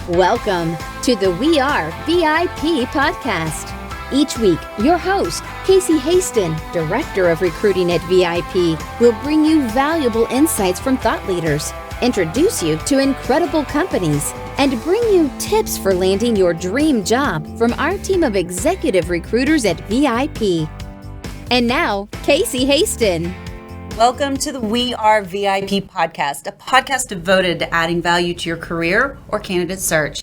Welcome to the We Are VIP podcast. Each week, your host, Casey Hasten, Director of Recruiting at VIP, will bring you valuable insights from thought leaders, introduce you to incredible companies, and bring you tips for landing your dream job from our team of executive recruiters at VIP. And now, Casey Hasten. Welcome to the We Are VIP podcast, a podcast devoted to adding value to your career or candidate search.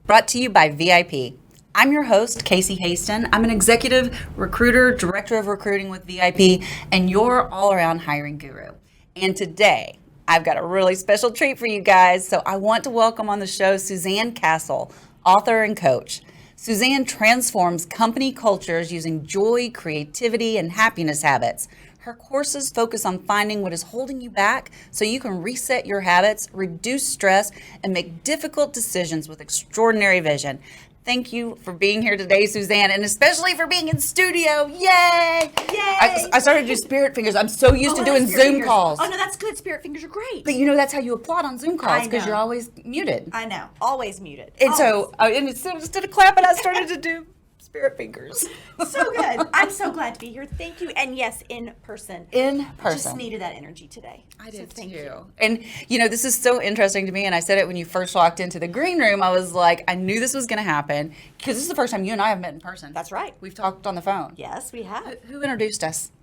Brought to you by VIP. I'm your host, Casey Hasten. I'm an executive recruiter, director of recruiting with VIP, and your all-around hiring guru. And today, I've got a really special treat for you guys. So I want to welcome on the show Suzanne Castle, author and coach. Suzanne transforms company cultures using joy, creativity, and happiness habits. Her courses focus on finding what is holding you back so you can reset your habits, reduce stress, and make difficult decisions with extraordinary vision. Thank you for being here today, Suzanne, and especially for being in studio. Yay! Yay! I started to do spirit fingers. I'm so used to doing Zoom calls. Oh, no, that's good. Spirit fingers are great. But you know, that's how you applaud on Zoom calls because know. you're always muted. I know. Always muted. And Always. so, and instead of clapping, I started to do spirit fingers. So good. I'm so glad to be here. Thank you. And yes, in person. In person. Just needed that energy today. I did thank too. you. And you know, this is so interesting to me. And I said it when you first walked into the green room. I was like, I knew this was going to happen because this is the first time you and I have met in person. That's right. We've talked on the phone. Yes, we have. Who introduced us?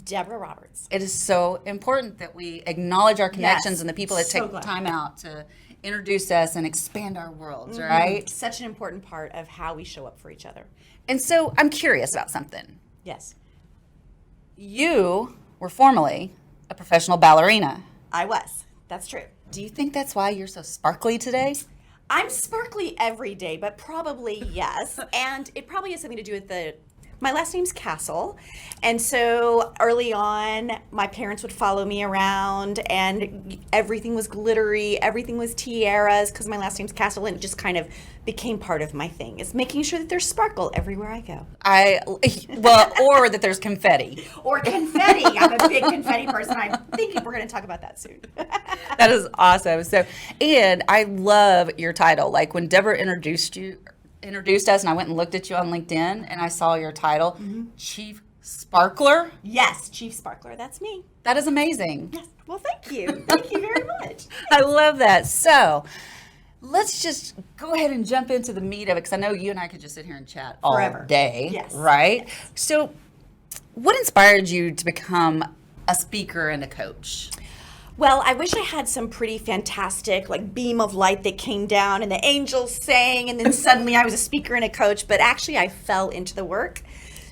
Deborah Roberts. It is so important that we acknowledge our connections Yes. and the people that So take glad. time out to introduce us and expand our worlds, right? Such an important part of how we show up for each other. And so I'm curious about something. Yes, You were formerly a professional ballerina. I was. That's true. Do you think that's why you're so sparkly today? I'm sparkly every day, but probably yes. And it probably has something to do with my last name's Castle. And so early on, my parents would follow me around and everything was glittery, everything was tiaras because my last name's Castle, and it just kind of became part of my thing. Is making sure that there's sparkle everywhere I go. Or that there's confetti. Or confetti. I'm a big confetti person. I'm thinking we're going to talk about that soon. That is awesome. So, and I love your title. Like when Deborah introduced us and I went and looked at you on LinkedIn and I saw your title, Chief Sparkler. Yes, Chief Sparkler. That's me. That is amazing. Yes. Well, thank you. Thank you very much. I love that. So let's just go ahead and jump into the meat of it because I know you and I could just sit here and chat all Forever. day. Yes. Right? Yes. So what inspired you to become a speaker and a coach? Well, I wish I had some pretty fantastic beam of light that came down and the angels sang and then suddenly I was a speaker and a coach, but actually I fell into the work.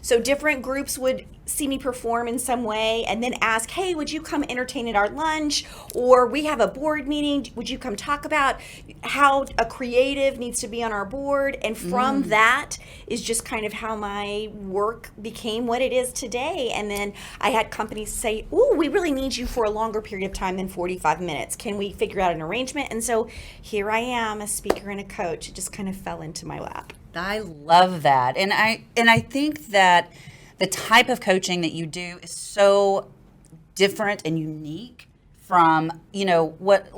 So different groups would see me perform in some way and then ask, hey, would you come entertain at our lunch? Or we have a board meeting. Would you come talk about how a creative needs to be on our board? And from that is just kind of how my work became what it is today. And then I had companies say, ooh, we really need you for a longer period of time than 45 minutes. Can we figure out an arrangement? And so here I am, a speaker and a coach. It just kind of fell into my lap. I love that. And I think that the type of coaching that you do is so different and unique from, what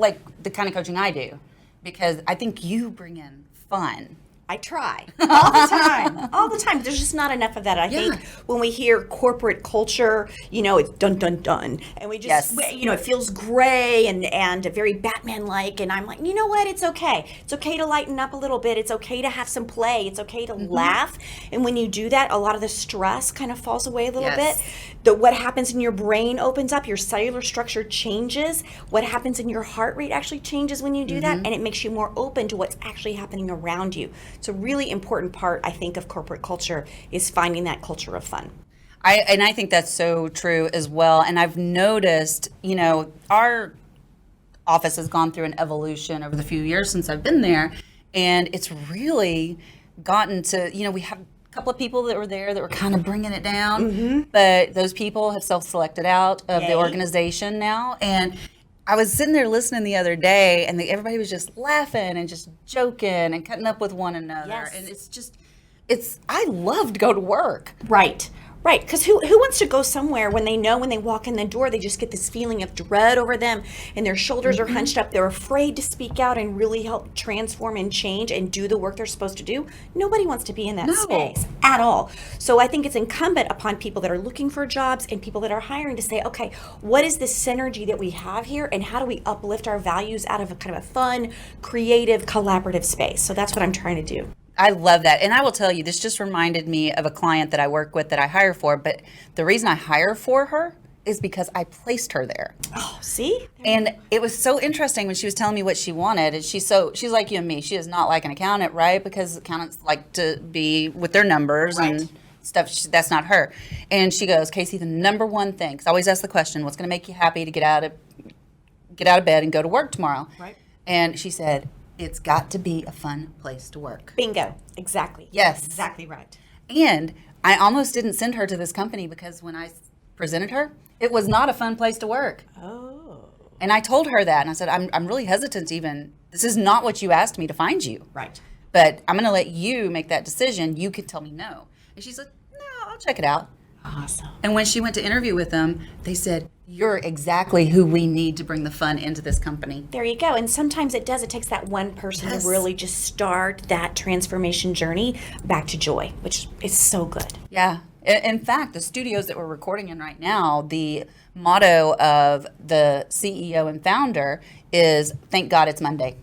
the kind of coaching I do, because I think you bring in fun. I try all the time, all the time. There's just not enough of that. I think when we hear corporate culture, it's dun, dun, dun. And we just, it feels gray and very Batman-like. And I'm like, you know what? It's okay. It's okay to lighten up a little bit. It's okay to have some play. It's okay to laugh. And when you do that, a lot of the stress kind of falls away a little bit. What happens in your brain opens up. Your cellular structure changes. What happens in your heart rate actually changes when you do that. And it makes you more open to what's actually happening around you. It's a really important part, I think, of corporate culture is finding that culture of fun. I think that's so true as well. And I've noticed, our office has gone through an evolution over the few years since I've been there. And it's really gotten to, we have a couple of people that were there that were kind of bringing it down. But those people have self-selected out of the organization now. And I was sitting there listening the other day, and everybody was just laughing and just joking and cutting up with one another. Yes. And I love to go to work. Right. Right, because who wants to go somewhere when they know when they walk in the door, they just get this feeling of dread over them and their shoulders are hunched up. They're afraid to speak out and really help transform and change and do the work they're supposed to do. Nobody wants to be in that space at all. So I think it's incumbent upon people that are looking for jobs and people that are hiring to say, okay, what is the synergy that we have here and how do we uplift our values out of a kind of a fun, creative, collaborative space? So that's what I'm trying to do. I love that. And I will tell you, this just reminded me of a client that I work with that I hire for. But the reason I hire for her is because I placed her there. Oh, see? And it was so interesting when she was telling me what she wanted. And she's like you and me. She is not like an accountant, right? Because accountants like to be with their numbers and stuff. That's not her. And she goes, Casey, the number one thing, because I always ask the question, what's going to make you happy to get out of bed and go to work tomorrow? Right. And she said, it's got to be a fun place to work. Bingo. Exactly. Yes. Exactly right. And I almost didn't send her to this company because when I presented her, it was not a fun place to work. Oh. And I told her that. And I said, I'm really hesitant to even, this is not what you asked me to find you. Right. But I'm going to let you make that decision. You can tell me no. And she said, no, I'll check it out. Awesome. And when she went to interview with them, they said, you're exactly who we need to bring the fun into this company. There you go. And sometimes it does. It takes that one person to really just start that transformation journey back to joy, which is so good. Yeah. In fact, the studios that we're recording in right now, the motto of the CEO and founder is, thank God it's Monday.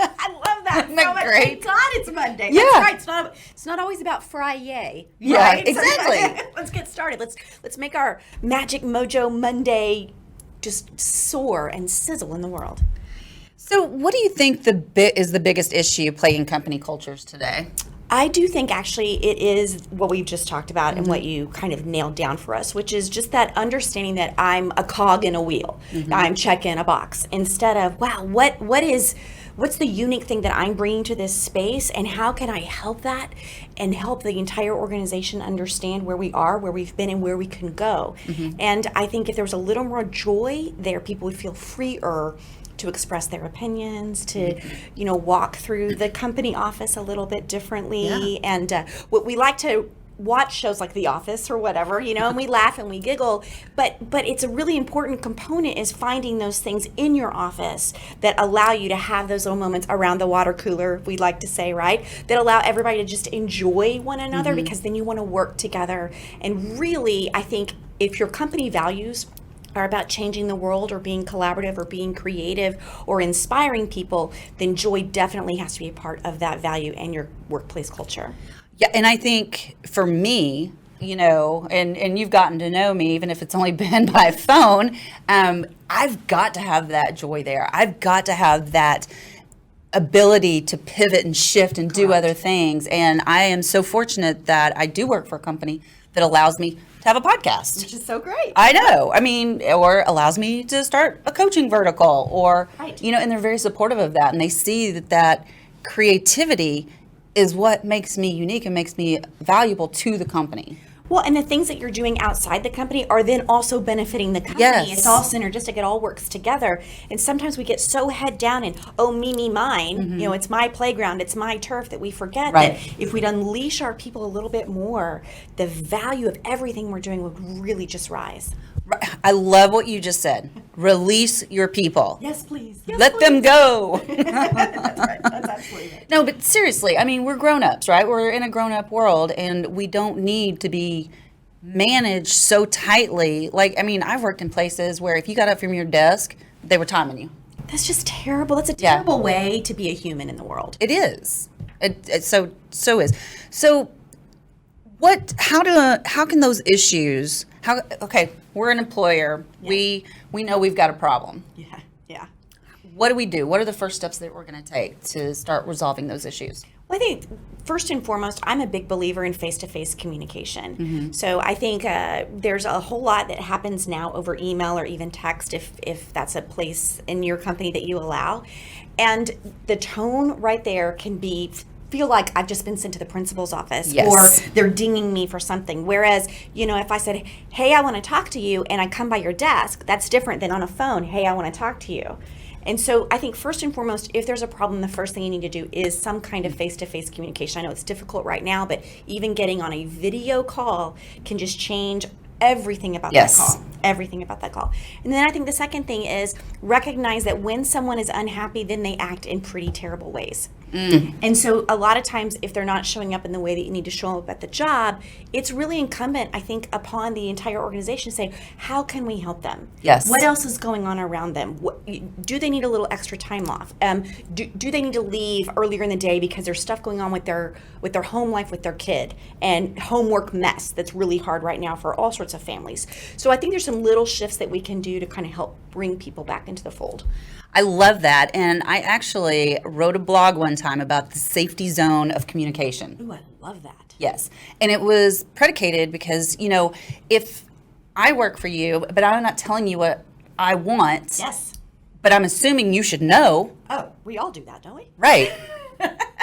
I love that. Isn't that so much. great? Thank God it's Monday. Yeah. That's right. It's not always about Friday. Yeah, right? exactly. Let's get started. Let's make our Magic Mojo Monday just soar and sizzle in the world. So what do you think is the biggest issue plaguing company cultures today? I do think actually it is what we've just talked about and what you kind of nailed down for us, which is just that understanding that I'm a cog in a wheel. I'm checking a box instead of, wow, what's the unique thing that I'm bringing to this space and how can I help that and help the entire organization understand where we are, where we've been, and where we can go. And I think if there was a little more joy there, people would feel freer to express their opinions, to walk through the company office a little bit differently. And what we like to watch shows like The Office or whatever, and we laugh and we giggle, but it's a really important component is finding those things in your office that allow you to have those little moments around the water cooler, we like to say, right, that allow everybody to just enjoy one another, because then you want to work together. And really, I think if your company values are about changing the world or being collaborative or being creative or inspiring people, then joy definitely has to be a part of that value and your workplace culture. Yeah, and I think for me, and you've gotten to know me, even if it's only been by phone, I've got to have that joy there. I've got to have that ability to pivot and shift and do other things. And I am so fortunate that I do work for a company that allows me to have a podcast. Which is so great. I know. I mean, or allows me to start a coaching vertical or, and they're very supportive of that. And they see that creativity is what makes me unique and makes me valuable to the company. Well, and the things that you're doing outside the company are then also benefiting the company. Yes. It's all synergistic. It all works together. And sometimes we get so head down and, me, mine. It's my playground. It's my turf that we forget that if we'd unleash our people a little bit more, the value of everything we're doing would really just rise. I love what you just said. Release your people. Yes, please. Let them go. That's right. That's absolutely right. No, but seriously, I mean, we're grown-ups, right? We're in a grown-up world, and we don't need to be managed so tightly. Like, I mean, I've worked in places where if you got up from your desk, they were timing you. That's just terrible. That's a terrible way to be a human in the world. It is. It so is. So how can those issues, we're an employer. We know we've got a problem. Yeah. What do we do? What are the first steps that we're going to take to start resolving those issues? Well, I think first and foremost, I'm a big believer in face-to-face communication. So I think there's a whole lot that happens now over email or even text if that's a place in your company that you allow. And the tone right there can feel like I've just been sent to the principal's office or they're dinging me for something. Whereas, if I said, hey, I want to talk to you, and I come by your desk, that's different than on a phone, hey, I want to talk to you. And so I think first and foremost, if there's a problem, the first thing you need to do is some kind of face-to-face communication. I know it's difficult right now, but even getting on a video call can just change everything about that call. Everything about that call. And then I think the second thing is recognize that when someone is unhappy, then they act in pretty terrible ways. And so a lot of times if they're not showing up in the way that you need to show up at the job, it's really incumbent, I think, upon the entire organization to say, how can we help them? Yes. What else is going on around them? Do they need a little extra time off? Do they need to leave earlier in the day because there's stuff going on with their home life with their kid and homework mess that's really hard right now for all sorts of families? So I think there's some little shifts that we can do to kind of help bring people back into the fold. I love that. And I actually wrote a blog one time about the safety zone of communication. Ooh, I love that. Yes. And it was predicated because, if I work for you, but I'm not telling you what I want. Yes. But I'm assuming you should know. Oh, we all do that, don't we? Right.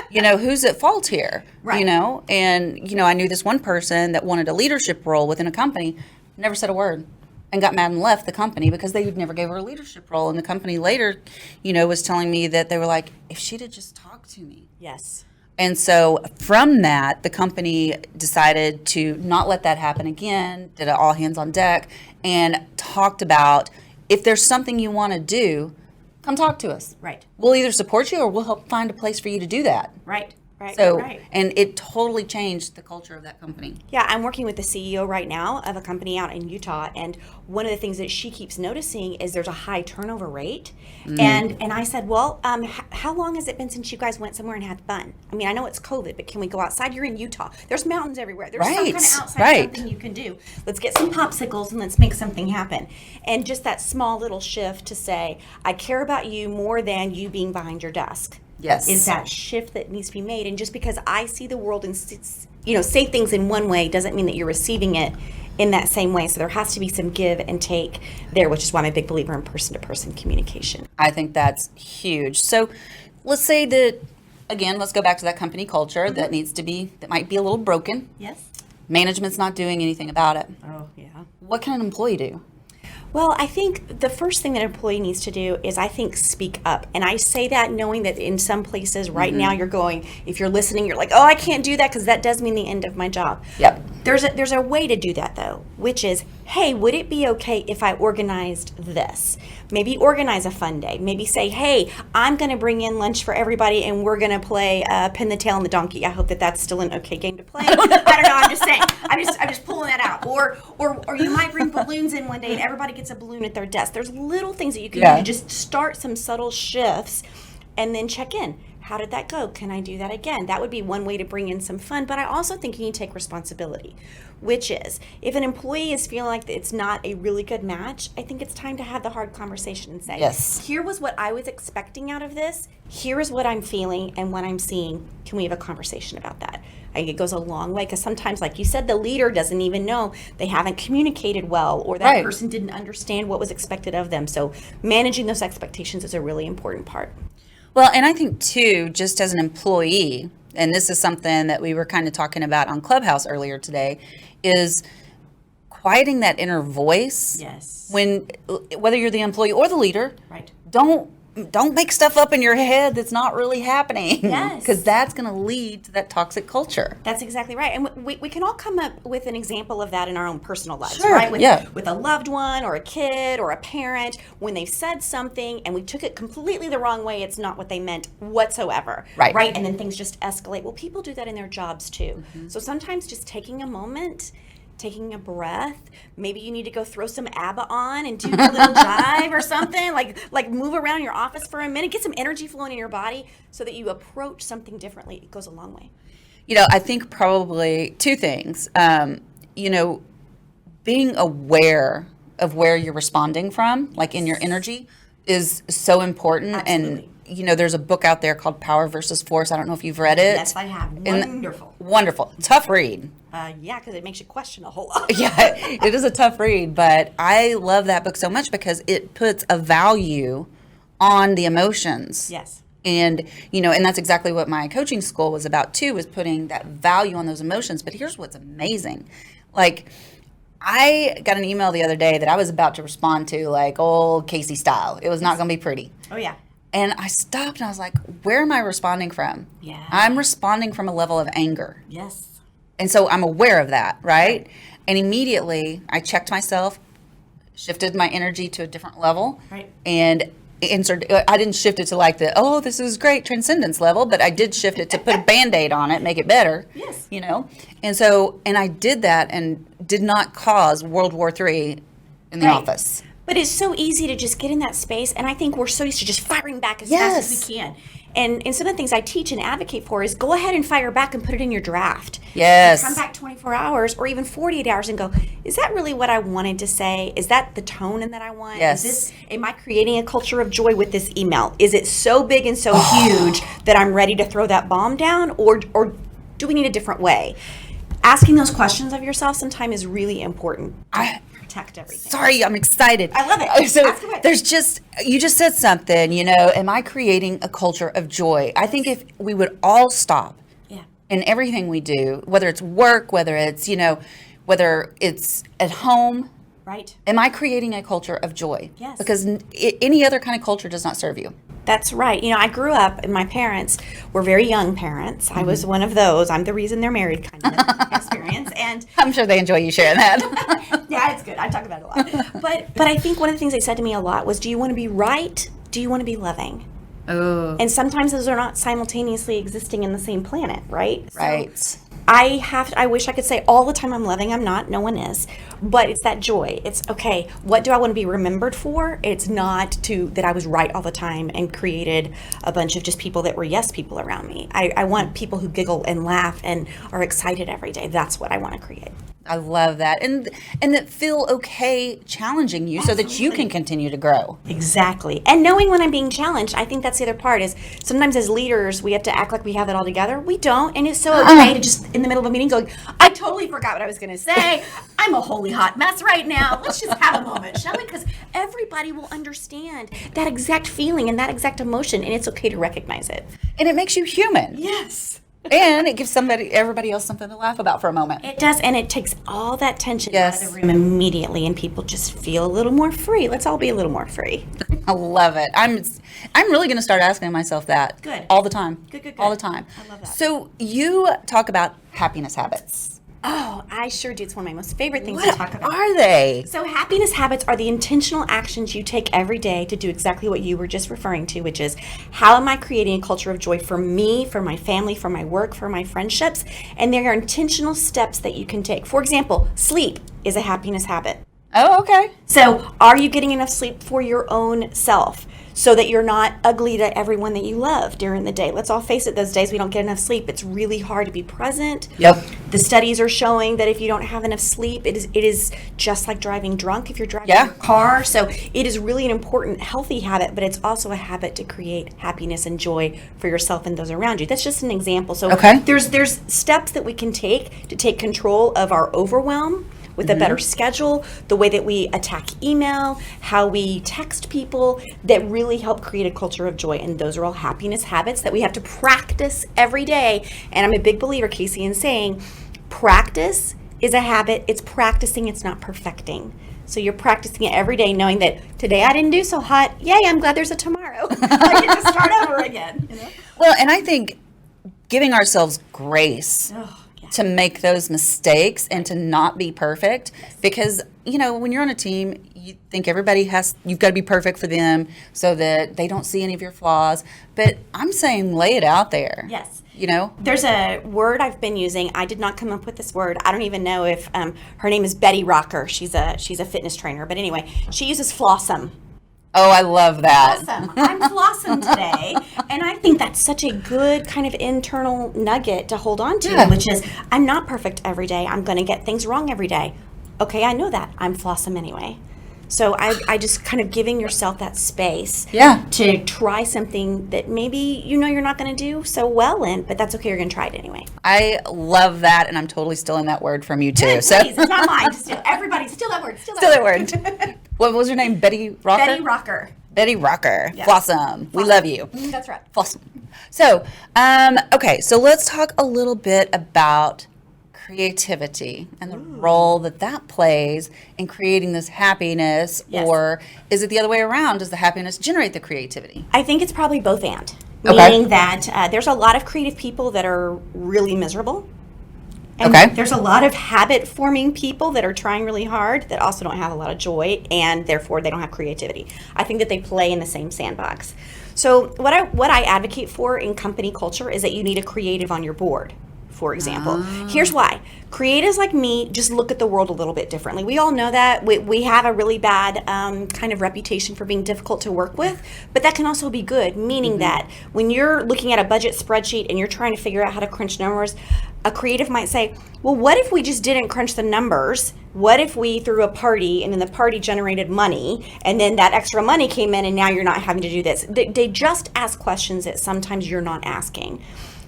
Who's at fault here? Right. And, I knew this one person that wanted a leadership role within a company, never said a word. And got mad and left the company because they never gave her a leadership role. And the company later, was telling me that they were like, if she'd have just talked to me. Yes. And so from that, the company decided to not let that happen again, did an all hands on deck, and talked about if there's something you want to do, come talk to us. Right. We'll either support you or we'll help find a place for you to do that. Right. So, Right. and it totally changed the culture of that company. Yeah, I'm working with the CEO right now of a company out in Utah, and one of the things that she keeps noticing is there's a high turnover rate. And I said, well, how long has it been since you guys went somewhere and had fun? I mean, I know it's COVID, but can we go outside? You're in Utah. There's mountains everywhere. There's some kind of outside something you can do. Let's get some popsicles and let's make something happen. And just that small little shift to say, I care about you more than you being behind your desk. Yes. Is that shift that needs to be made. And just because I see the world and say things in one way doesn't mean that you're receiving it in that same way. So there has to be some give and take there, which is why I'm a big believer in person-to-person communication. I think that's huge. So let's say that, again, let's go back to that company culture that might be a little broken. Yes. Management's not doing anything about it. Oh, yeah. What can an employee do? Well, I think the first thing that an employee needs to do is, speak up. And I say that knowing that in some places right now you're going, if you're listening, you're like, oh, I can't do that because that does mean the end of my job. Yep. There's a way to do that, though, which is, hey, would it be okay if I organized this? Maybe organize a fun day. Maybe say, hey, I'm going to bring in lunch for everybody and we're going to play Pin the Tail on the Donkey. I hope that's still an okay game to play. I don't know. I'm just saying. I'm just pulling that out. Or you might bring balloons in one day and everybody gets a balloon at their desk. There's little things that you can do to just start some subtle shifts and then check in. How did that go? Can I do that again? That would be one way to bring in some fun, but I also think you need to take responsibility, which is if an employee is feeling like it's not a really good match, I think it's time to have the hard conversation and say, yes, here was what I was expecting out of this. Here is what I'm feeling and what I'm seeing. Can we have a conversation about that? I think it goes a long way because sometimes, like you said, the leader doesn't even know, they haven't communicated well, or that person didn't understand what was expected of them. So managing those expectations is a really important part. Well, and I think too, just as an employee, and this is something that we were kind of talking about on Clubhouse earlier today, is quieting that inner voice. Yes. Whether you're the employee or the leader, right? Don't make stuff up in your head that's not really happening. Yes. Because that's going to lead to that toxic culture. That's exactly right. And we can all come up with an example of that in our own personal lives, sure. right? With a loved one or a kid or a parent, when they've said something and we took it completely the wrong way, it's not what they meant whatsoever. Right. And then things just escalate. Well, people do that in their jobs too. Mm-hmm. So sometimes just taking a moment, taking a breath, maybe you need to go throw some ABBA on and do a little jive or something, like move around your office for a minute, get some energy flowing in your body so that you approach something differently. It goes a long way. I think probably two things. Being aware of where you're responding from, like in your energy, is so important. Absolutely. And there's a book out there called Power versus Force. I don't know if you've read it. Yes, I have. Wonderful. Wonderful. Tough read. Yeah, because it makes you question a whole lot. Yeah, it is a tough read, but I love that book so much because it puts a value on the emotions. Yes. And, and that's exactly what my coaching school was about too, was putting that value on those emotions. But here's what's amazing. Like, I got an email the other day that I was about to respond to, like old Casey style. It was not going to be pretty. Oh, yeah. And I stopped and I was like, where am I responding from? Yeah. I'm responding from a level of anger. Yes. And so I'm aware of that, right? And immediately I checked myself, shifted my energy to a different level. Right. And answered. I didn't shift it to like this is great transcendence level, but I did shift it to put a Band-Aid on it, make it better. Yes. And I did that and did not cause World War III in the office. But it's so easy to just get in that space, and I think we're so used to just firing back as fast as we can. And some of the things I teach and advocate for is go ahead and fire back and put it in your draft. Yes. Come back 24 hours or even 48 hours and go, is that really what I wanted to say? Is that the tone that I want? Yes. Am I creating a culture of joy with this email? Is it so big and so huge that I'm ready to throw that bomb down, or do we need a different way? Asking those questions of yourself sometimes is really important. Protect everything. Sorry, I'm excited. I love it. So Ask away. you just said something, am I creating a culture of joy? I think if we would all stop in everything we do, whether it's work, whether it's at home, right? Am I creating a culture of joy? Yes. Because any other kind of culture does not serve you. That's right. I grew up and my parents were very young parents. I was one of those. I'm the reason they're married kind of experience. And I'm sure they enjoy you sharing that. yeah, it's good. I talk about it a lot. But I think one of the things they said to me a lot was, do you want to be right? Do you want to be loving? Oh. And sometimes those are not simultaneously existing in the same planet, right? Right. So I wish I could say all the time I'm loving. I'm not. No one is. But it's that joy. It's, okay, what do I want to be remembered for? It's not that I was right all the time and created a bunch of just people that were yes people around me. I want people who giggle and laugh and are excited every day. That's what I want to create. I love that. And that feel okay challenging you so that you can continue to grow. Exactly. And knowing when I'm being challenged, I think that's the other part is sometimes as leaders, we have to act like we have it all together. We don't. And it's so okay to just in the middle of a meeting going, I totally forgot what I was going to say. I'm a holy hot mess right now. Let's just have a moment, shall we? Because everybody will understand that exact feeling and that exact emotion, and it's okay to recognize it. And it makes you human. Yes. And it gives everybody else something to laugh about for a moment. It does, and it takes all that tension out of the room immediately, and people just feel a little more free. Let's all be a little more free. I love it. I'm really going to start asking myself that. Good. All the time. Good. All the time. I love that. So you talk about happiness habits. Oh, I sure do. It's one of my most favorite things to talk about. What are they? So happiness habits are the intentional actions you take every day to do exactly what you were just referring to, which is how am I creating a culture of joy for me, for my family, for my work, for my friendships? And there are intentional steps that you can take. For example, sleep is a happiness habit. Oh, okay. So are you getting enough sleep for your own self so that you're not ugly to everyone that you love during the day? Let's all face it, those days we don't get enough sleep, it's really hard to be present. Yep. The studies are showing that if you don't have enough sleep, it is just like driving drunk if you're driving your car. So it is really an important healthy habit, but it's also a habit to create happiness and joy for yourself and those around you. That's just an example. So there's steps that we can take to take control of our overwhelm with a better schedule, the way that we attack email, how we text people, that really help create a culture of joy. And those are all happiness habits that we have to practice every day. And I'm a big believer, Casey, in saying practice is a habit. It's practicing, it's not perfecting. So you're practicing it every day, knowing that today I didn't do so hot. Yay, I'm glad there's a tomorrow. I get to start over again. Well, and I think giving ourselves grace to make those mistakes and to not be perfect, because when you're on a team, you think you've got to be perfect for them so that they don't see any of your flaws. But I'm saying lay it out there. Yes. There's a word I've been using. I did not come up with this word. I don't even know if her name is Betty Rocker. She's a fitness trainer, but anyway, she uses flossom. Oh, I love that. Awesome. I'm Flossom today. And I think that's such a good kind of internal nugget to hold on to, which is I'm not perfect every day. I'm going to get things wrong every day. Okay, I know that. I'm Flossom anyway. So I just kind of giving yourself that space to try something that maybe you're not going to do so well in, but that's okay. You're going to try it anyway. I love that, and I'm totally stealing that word from you too. Good, so please, it's not mine. Just steal. Everybody, steal that word. Steal that word. What was your name? Betty Rocker? Betty Rocker. Betty Rocker. Yes. Flossom. We love you. That's right. Flossom. So, okay, so let's talk a little bit about creativity and the role that plays in creating this happiness, Yes. or is it the other way around? Does the happiness generate the creativity? I think it's probably both and. Okay. Meaning that there's a lot of creative people that are really miserable. And Okay. there's a lot of habit-forming people that are trying really hard that also don't have a lot of joy, and therefore they don't have creativity. I think that they play in the same sandbox. So what I advocate for in company culture is that you need a creative on your board, for example. Here's why. Creatives like me just look at the world a little bit differently. We all know that. We have a really bad kind of reputation for being difficult to work with, but that can also be good, meaning that when you're looking at a budget spreadsheet and you're trying to figure out how to crunch numbers, a creative might say, well, what if we just didn't crunch the numbers? What if we threw a party and then the party generated money and then that extra money came in and now you're not having to do this? They just ask questions that sometimes you're not asking.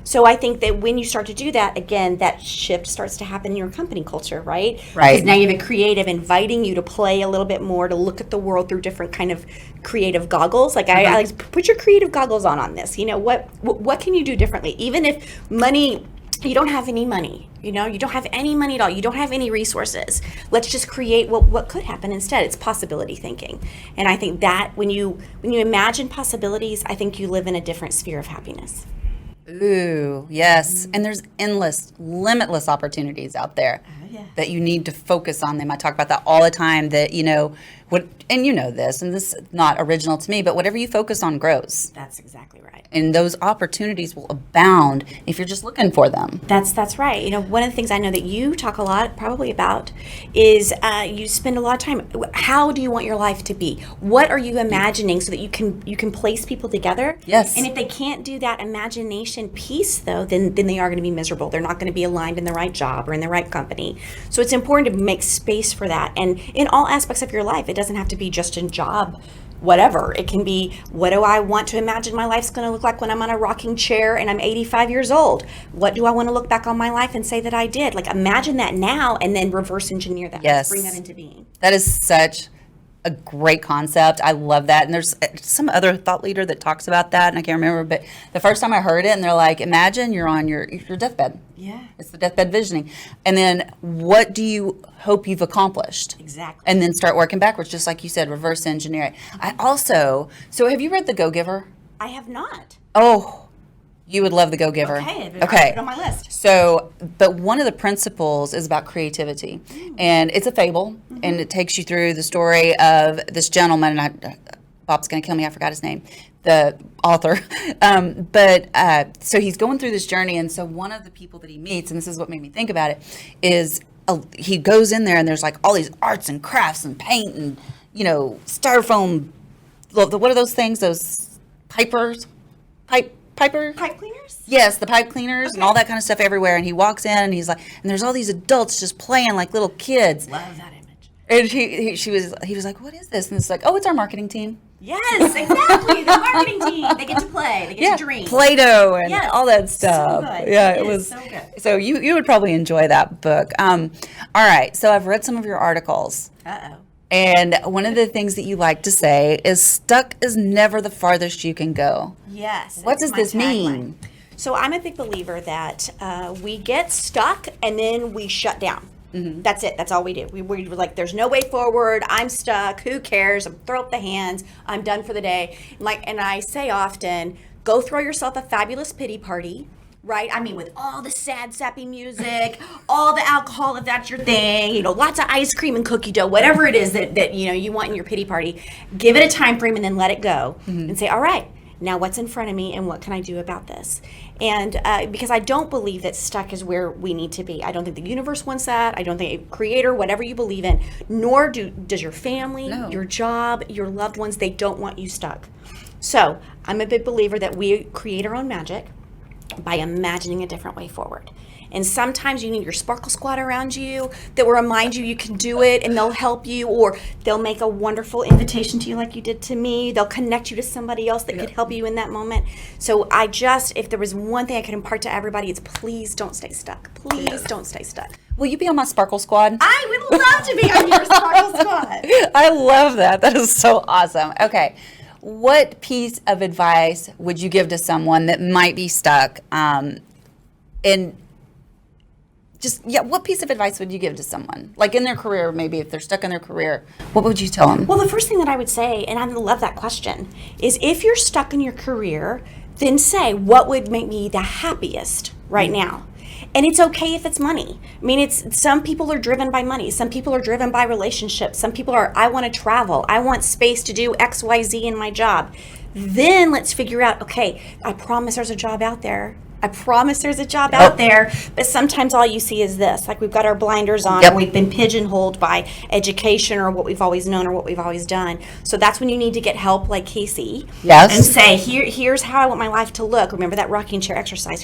So I think that when you start to do that, again, that shift starts to happen in your company culture, right? Right. Because now you have a creative inviting you to play a little bit more, to look at the world through different kind of creative goggles. Like I like put your creative goggles on this. You know, what can you do differently? Even if money, you don't have any money, you know, you don't have any money at all, you don't have any resources. Let's just create what could happen instead. It's possibility thinking. And I think that when you imagine possibilities, I think you live in a different sphere of happiness. Ooh, yes. And there's endless, limitless opportunities out there that you need to focus on them. I talk about that all the time, that, you know, and you know this, and this is not original to me, but whatever you focus on grows. That's exactly right. And those opportunities will abound if you're just looking for them. That's right. You know, one of the things I know that you talk a lot probably about is you spend a lot of time. How do you want your life to be? What are you imagining so that you can place people together? Yes. And if they can't do that imagination piece, though, then they are going to be miserable. They're not going to be aligned in the right job or in the right company. So it's important to make space for that. And in all aspects of your life, it doesn't have to be just in job. Whatever. It can be, what do I want to imagine my life's going to look like when I'm on a rocking chair and I'm 85 years old? What do I want to look back on my life and say that I did? Like, imagine that now and then reverse engineer that. Yes. Bring that into being. That is such a great concept. I love that. And there's some other thought leader that talks about that, and I can't remember, but the first time I heard it, and they're like, imagine you're on your deathbed. Yeah. It's the deathbed visioning. And then what do you hope you've accomplished? Exactly. And then start working backwards, just like you said, reverse engineer it. I also, so have you read The Go-Giver? I have not. Oh, you would love The Go-Giver. Okay. I'll Okay. put it on my list. So, but one of the principles is about creativity, and it's a fable, and it takes you through the story of this gentleman. And Bob's going to kill me. I forgot his name, the author. So he's going through this journey, and so one of the people that he meets, and this is what made me think about it, is he goes in there, and there's like all these arts and crafts and paint and, you know, styrofoam. What are those things? Those piper. Pipe cleaners? Yes, the pipe cleaners and all that kind of stuff everywhere. And he walks in and he's like, and there's all these adults just playing like little kids. Love that image. And he was like, what is this? And it's like, oh, it's our marketing team. Yes, exactly. The marketing team. They get to play. They get to dream. Play-Doh and Yes. all that stuff. So good. Yeah, It it is was so good. So you would probably enjoy that book. All right, so I've read some of your articles. Uh-oh. And one of the things that you like to say is stuck is never the farthest you can go. Yes. What that's does this my mean? tagline. So I'm a big believer that we get stuck and then we shut down. That's it. That's all we do. We're like, there's no way forward. I'm stuck. Who cares? Throw up the hands. I'm done for the day. And I say often, go throw yourself a fabulous pity party. Right? I mean, with all the sad, sappy music, all the alcohol, if that's your thing, you know, lots of ice cream and cookie dough, whatever it is that you know you want in your pity party, give it a time frame and then let it go and say, all right, now what's in front of me and what can I do about this? And because I don't believe that stuck is where we need to be. I don't think the universe wants that. I don't think a creator, whatever you believe in, nor does your family, your job, your loved ones, they don't want you stuck. So I'm a big believer that we create our own magic by imagining a different way forward. And sometimes you need your sparkle squad around you that will remind you can do it, and they'll help you, or they'll make a wonderful invitation to you like you did to me. They'll connect you to somebody else that could help you in that moment. So if there was one thing I could impart to everybody, it's please don't stay stuck. Please don't stay stuck. Will you be on my Sparkle Squad? I would love to be on your sparkle squad. I love that. That is so awesome. Okay. What piece of advice would you give to someone that might be stuck? And what piece of advice would you give to someone? Like in their career, maybe if they're stuck in their career, what would you tell them? Well, the first thing that I would say, and I love that question, is if you're stuck in your career, then say, what would make me the happiest right now? And it's okay if it's money. I mean, some people are driven by money. Some people are driven by relationships. Some people are, I want to travel. I want space to do X, Y, Z in my job. Then let's figure out, okay, I promise there's a job out there. But sometimes all you see is this. Like we've got our blinders on, and we've been pigeonholed by education or what we've always known or what we've always done. So that's when you need to get help like Casey. Yes. And say, here's how I want my life to look. Remember that rocking chair exercise.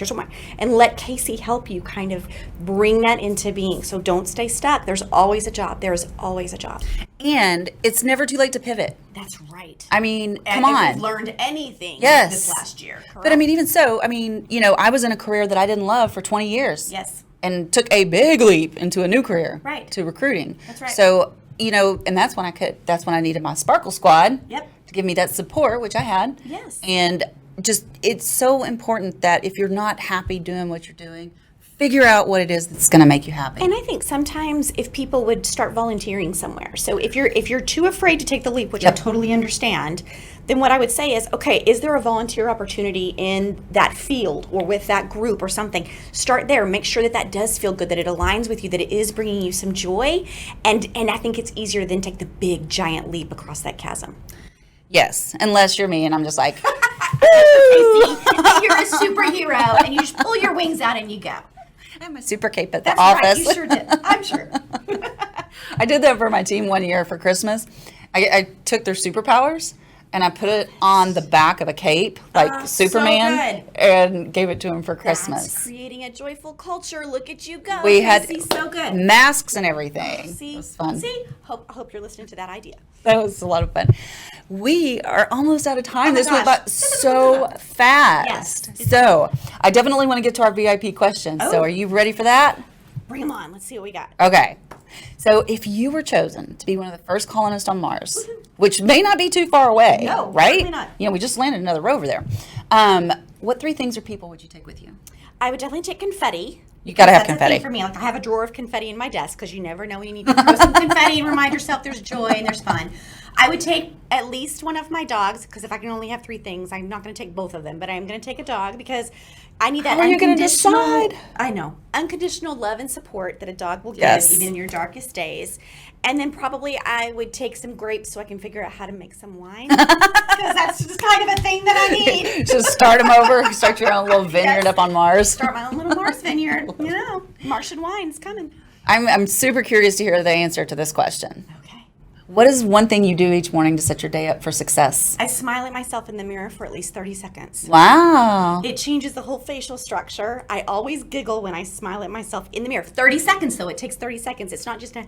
And let Casey help you kind of bring that into being. So don't stay stuck. There's always a job. There's always a job. And it's never too late to pivot. That's right. I mean, and come on. If we've learned anything this last year. Correct? But I mean, even so, I was in a career that I didn't love for 20 years. Yes. And took a big leap into a new career. Right. To recruiting. That's right. So, and that's when I needed my Sparkle Squad. Yep. To give me that support, which I had. Yes. And just, it's so important that if you're not happy doing what you're doing, figure out what it is that's going to make you happy. And I think sometimes if people would start volunteering somewhere, so if you're too afraid to take the leap, which I totally understand, then what I would say is, okay, is there a volunteer opportunity in that field or with that group or something? Start there. Make sure that does feel good, that it aligns with you, that it is bringing you some joy, and I think it's easier than take the big giant leap across that chasm. Yes, unless you're me and I'm just like, Casey, you're a superhero, and you just pull your wings out and you go. I have my super cape at the That's office. right, you sure did. I'm sure. I did that for my team one year for Christmas. I took their superpowers and I put it on the back of a cape, like Superman, and gave it to him for Christmas. That's creating a joyful culture. Look at you go. We had so good. masks and everything. See, it was fun. I hope you're listening to that idea. That was a lot of fun. We are almost out of time. This went by so fast. Yes. So I definitely want to get to our VIP questions. So are you ready for that? Bring them on. Let's see what we got. Okay. So if you were chosen to be one of the first colonists on Mars, which may not be too far away, no, right? Probably not. We just landed another rover there. What 3 things or people would you take with you? I would definitely take confetti. You got to have That's confetti. A thing for me. Like I have a drawer of confetti in my desk because you never know when you need to throw some confetti and remind yourself there's joy and there's fun. I would take at least one of my dogs because if I can only have 3 things, I'm not going to take both of them, but I'm going to take a dog because I need that. How are you going to decide? I know. Unconditional love and support that a dog will give even in your darkest days. And then probably I would take some grapes so I can figure out how to make some wine because that's just kind of a thing that I need. Just start them over. Start your own little vineyard up on Mars. Start my own little Mars vineyard. Martian wine's coming. I'm super curious to hear the answer to this question. Okay. What is one thing you do each morning to set your day up for success? I smile at myself in the mirror for at least 30 seconds. Wow. It changes the whole facial structure. I always giggle when I smile at myself in the mirror. 30 seconds, though. It takes 30 seconds. It's not just a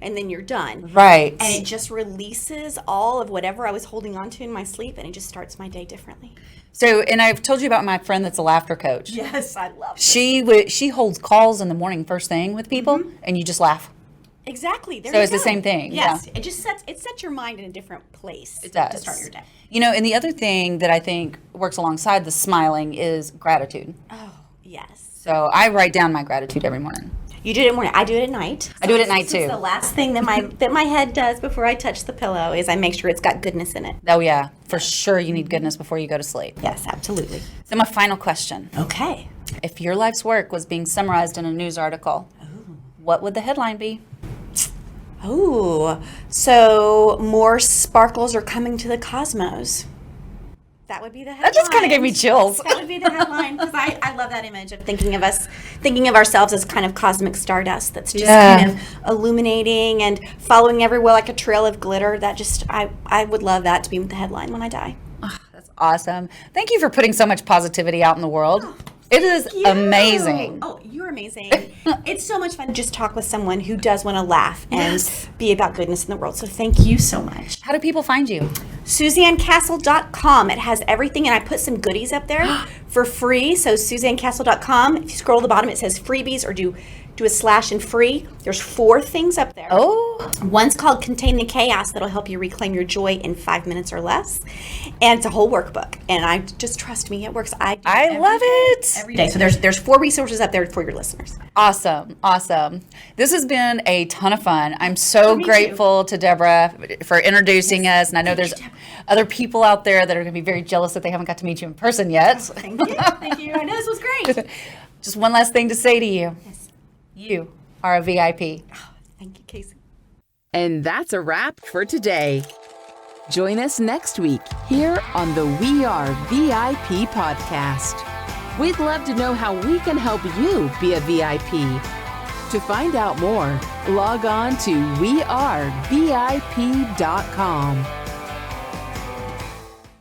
and then you're done. Right. And it just releases all of whatever I was holding on to in my sleep, and it just starts my day differently. So, and I've told you about my friend that's a laughter coach. Yes, I love it. She holds calls in the morning first thing with people, and you just laugh. Exactly. So it's the same thing. Yes. Yeah. It just sets your mind in a different place. It does. To start your day. And the other thing that I think works alongside the smiling is gratitude. Oh, yes. So I write down my gratitude every morning. You do it in the morning. I do it at night. So I do it at night too. The last thing that my head does before I touch the pillow is I make sure it's got goodness in it. Oh yeah, for sure you need goodness before you go to sleep. Yes, absolutely. So my final question. Okay. If your life's work was being summarized in a news article, what would the headline be? Oh, so more sparkles are coming to the cosmos. That would be the headline. That just kind of gave me chills. That would be the headline because I love that image of thinking of ourselves as kind of cosmic stardust that's just kind of illuminating and following everywhere like a trail of glitter. That just I would love that to be the headline when I die. Oh, that's awesome. Thank you for putting so much positivity out in the world. It is amazing. Oh, you're amazing. It's so much fun to just talk with someone who does want to laugh and be about goodness in the world. So thank you so much. How do people find you? SuzanneCastle.com. It has everything, and I put some goodies up there for free. So SuzanneCastle.com. If you scroll to the bottom, it says freebies or do do a slash and free. There's 4 things up there. Oh, One's called Contain the Chaos that'll help you reclaim your joy in 5 minutes or less. And it's a whole workbook. And I just trust me, it works. I love it. every day. So there's 4 resources up there for your listeners. Awesome. This has been a ton of fun. I'm so me too. grateful to Deborah for introducing us. And I know there's other people out there that are going to be very jealous that they haven't got to meet you in person yet. Thank you. Thank you. I know this was great. Just one last thing to say to you. Yes. You are a VIP. Thank you, Casey. And that's a wrap for today. Join us next week here on the We Are VIP podcast. We'd love to know how we can help you be a VIP. To find out more, log on to wearevip.com.